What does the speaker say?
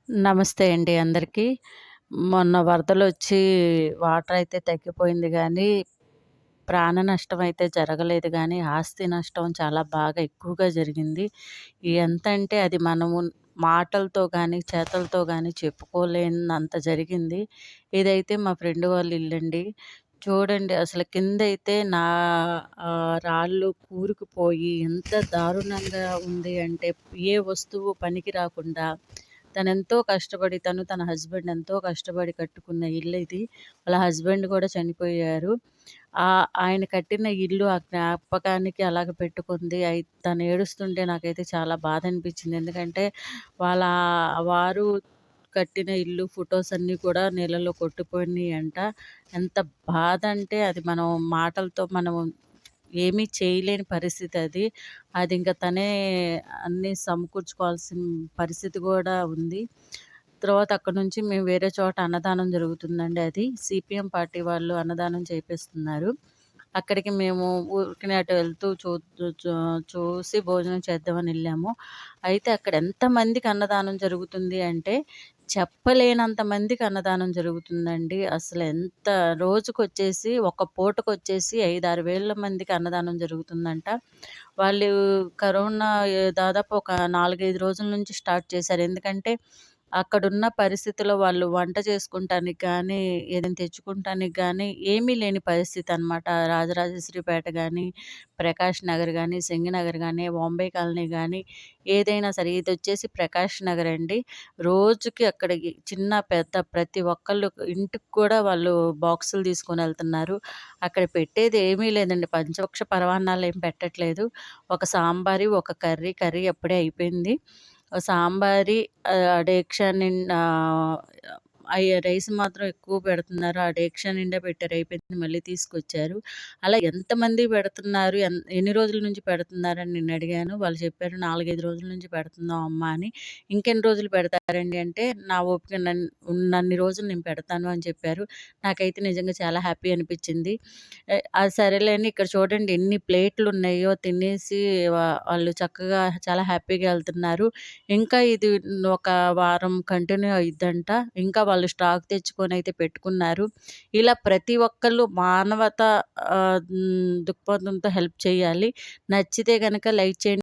నమస్తే అండి అందరికీ. మొన్న వరదలొచ్చి వాటరయితే తగ్గిపోయింది గానీ, ప్రాణ నష్టమయితే జరగలేదు గానీ, ఆస్తి నష్టం చాలా బాగా ఎక్కువగా జరిగింది. ఎంతంటే అది మనము మాటలతో గానీ, చేతలతో గానీ చెప్పుకోలేనంత జరిగింది. ఇదైతే మా ఫ్రెండ్ వాళ్ళ ఇల్లండి. చూడండి అసలు కిందైతే రాళ్ళు కూరుకుపోయి ఎంత దారుణంగా ఉంది అంటే, ఏ వస్తువు పనికి రాకుండా తనెంతో కష్టపడి తన హస్బెండ్ ఎంతో కష్టపడి కట్టుకున్న ఇల్లిది. వాళ్ళ హస్బెండ్ కూడా చనిపోయారు. ఆయన కట్టిన ఇల్లు ఆ జ్ఞాపకానికి అలాగ పెట్టుకుంది. తను ఏడుస్తుంటే నాకైతే చాలా బాధనిపించింది. ఎందుకంటే వాళ్ళ వారు కట్టిన ఇల్లు ఫోటోస్ అన్నీ కూడా నీళ్ళలో కొట్టుపోయినియంట. ఎంత బాధంటే అది మనం మాటలతో మనం ఏమీ చేయలేని పరిస్థితి అది. అదింక తనే అన్నీ సమకూర్చుకోవాల్సిన పరిస్థితి గూడా ఉంది. తర్వాత అక్కడి నుంచి మేము వేరే చోట అన్నదానం జరుగుతుందండి అది. సిపిఎం పార్టీ వాళ్ళు అన్నదానం చేపిస్తున్నారు. అక్కడికి మేము ఊరికనే అటు వెళ్తూ చూసి భోజనం చేద్దామని ఎళ్ళాము. అయితే అక్కడ ఎంతమందికి అన్నదానం జరుగుతుంది అంటే, చెప్పలేనంత మందికి అన్నదానం జరుగుతుందండి. అసలెంత రోజుకొచ్చేసి ఒక పూటకొచ్చేసి 5, 6 వేల మందికి అన్నదానం జరుగుతుందంట. వాళ్ళు కరోనా దాదాపు ఒక 4, 5 రోజుల నుంచి స్టార్ట్ చేశారు. ఎందుకంటే అక్కడున్న పరిస్థితిలో వాళ్ళు వంట చేసుకుంటానికి గానీ, ఏదైనా తెచ్చుకుంటానికి గానీ ఏమీ లేని పరిస్థితనమాట. రాజరాజేశ్వరిపేట గానీ, ప్రకాష్ నగర్ గానీ, సింగనగర్ గానీ, బాంబే కాలనీ గానీ ఏదైనా సరే ఇదొచ్చేసి ప్రకాష్ నగర్ అండి. రోజుకి అక్కడికి చిన్న, పెద్ద ప్రతి ఒక్కళ్ళు ఇంటికి కూడా వాళ్ళు బాక్సులు తీసుకొనెళ్తున్నారు. అక్కడ పెట్టేది ఏమీ లేదండి. పంచభక్ష పరమాన్నాలేం పెట్టట్లేదు. ఒక సాంబారి, ఒక కర్రీ అప్పుడే అయిపోయింది. సాంబారి డేక్ష నిండా రైస్ మాత్రం ఎక్కువ పెడుతున్నారు. ఆ డేక్ష నిండా పెట్టారు. అయిపోయింది మళ్ళీ తీసుకొచ్చారు. అలా ఎంతమందికి పెడుతున్నారు? ఎన్ని రోజుల నుంచి పెడుతున్నారని నేనడిగాను. వాళ్ళు చెప్పారు 4, 5 రోజుల నుంచి పెడుతున్నాం అమ్మా అని. ఇంకెన్ని రోజులు పెడతారండి అంటే, నా ఓపిక ఉన్నన్ని రోజులు నేను పెడతాను అని చెప్పారు. నాకైతే నిజంగా చాలా హ్యాపీ అనిపిచ్చింది. అది సరేలే అని ఇక్కడ చూడండి ఎన్ని ప్లేట్లున్నాయో తినేసి వాళ్ళు చక్కగా చాలా హ్యాపీగా ఎళ్తున్నారు. ఇంకా ఇది ఒక వారం కంటిన్యూ అయిద్దంట. ఇంకా వాళ్ళు స్టాక్ తెచ్చుకొనైతే పెట్టుకున్నారు. ఇలా ప్రతి ఒక్కళ్ళు దృక్పథంతో హెల్ప్ చేయాలి. నచ్చితే గనక లైక్ చేయండి.